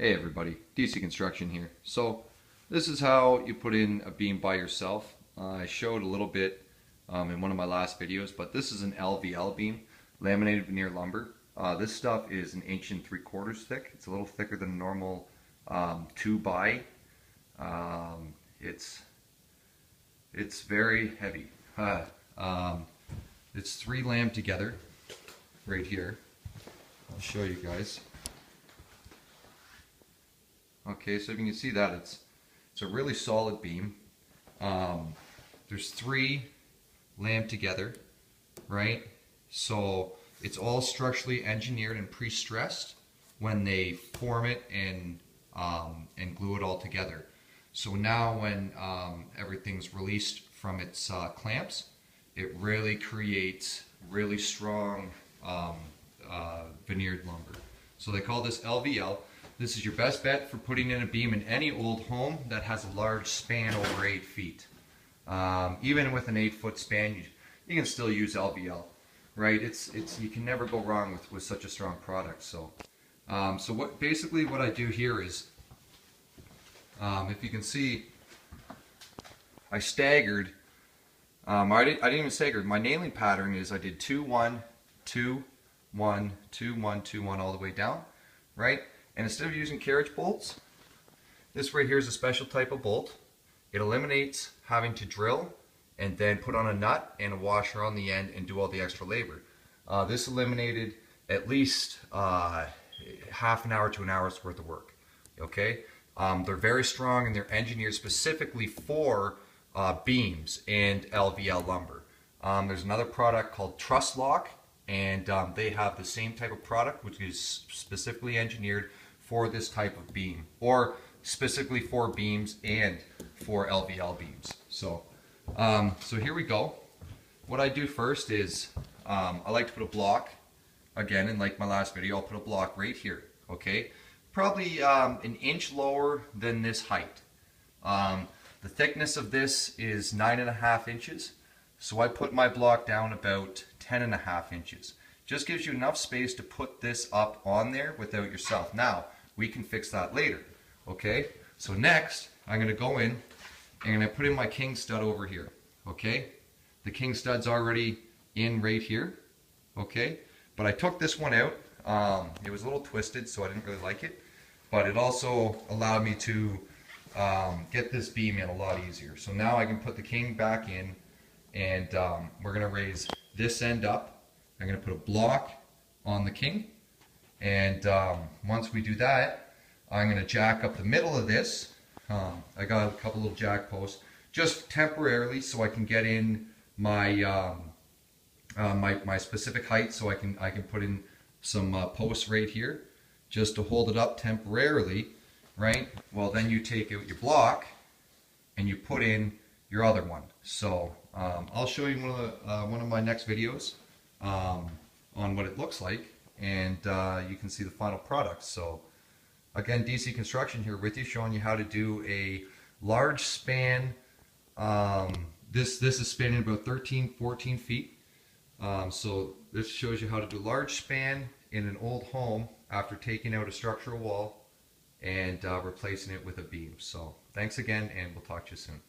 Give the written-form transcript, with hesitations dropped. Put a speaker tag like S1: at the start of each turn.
S1: Hey everybody, DC Construction here. So this is how you put in a beam by yourself. I showed a little bit in one of my last videos, but this is an LVL beam, Laminated Veneer Lumber. This stuff is 1.75 inches thick. It's a little thicker than a normal 2x. It's very heavy. It's 3 lamb together right here. I'll show you guys. Okay, so if you can see that, it's a really solid beam. There's 3 lamb together, right? So it's all structurally engineered and pre-stressed when they form it and glue it all together. So now when everything's released from its clamps, it really creates really strong veneered lumber. So they call this LVL. This is your best bet for putting in a beam in any old home that has a large span over 8 feet. Even with an 8-foot span, you can still use LVL, right? You can never go wrong with such a strong product. So, basically what I do here is, if you can see, I staggered. I didn't even stagger. My nailing pattern is I did 2 1 2 1 2 1 2 1 all the way down, right? And instead of using carriage bolts, this right here is a special type of bolt. It eliminates having to drill and then put on a nut and a washer on the end and do all the extra labor. This eliminated at least half an hour to an hour's worth of work. Okay, they're very strong and they're engineered specifically for beams and LVL lumber. There's another product called Truss Lock, and they have the same type of product, which is specifically engineered for this type of beam, or specifically for beams and for LVL beams. So, so here we go. What I do first is I like to put a block, again, in like my last video, I'll put a block right here, okay? Probably an inch lower than this height. The thickness of this is 9.5 inches, so I put my block down about 10.5 inches. Just gives you enough space to put this up on there without yourself. Now, we can fix that later, okay? So next, I'm gonna go in and I'm gonna put in my king stud over here, okay? The king stud's already in right here, okay? But I took this one out. It was a little twisted, so I didn't really like it. But it also allowed me to get this beam in a lot easier. So now I can put the king back in, and we're gonna raise this end up. I'm gonna put a block on the king. And once we do that, I'm going to jack up the middle of this. I got a couple little jack posts, just temporarily, so I can get in my my specific height. So I can put in some posts right here, just to hold it up temporarily, right? Well, then you take out your block and you put in your other one. So I'll show you one of my next videos on what it looks like. And you can see the final product. So again, DC Construction here with you, showing you how to do a large span. This is spanning about 13-14 feet. So this shows you how to do large span in an old home after taking out a structural wall and replacing it with a beam. So thanks again, and we'll talk to you soon.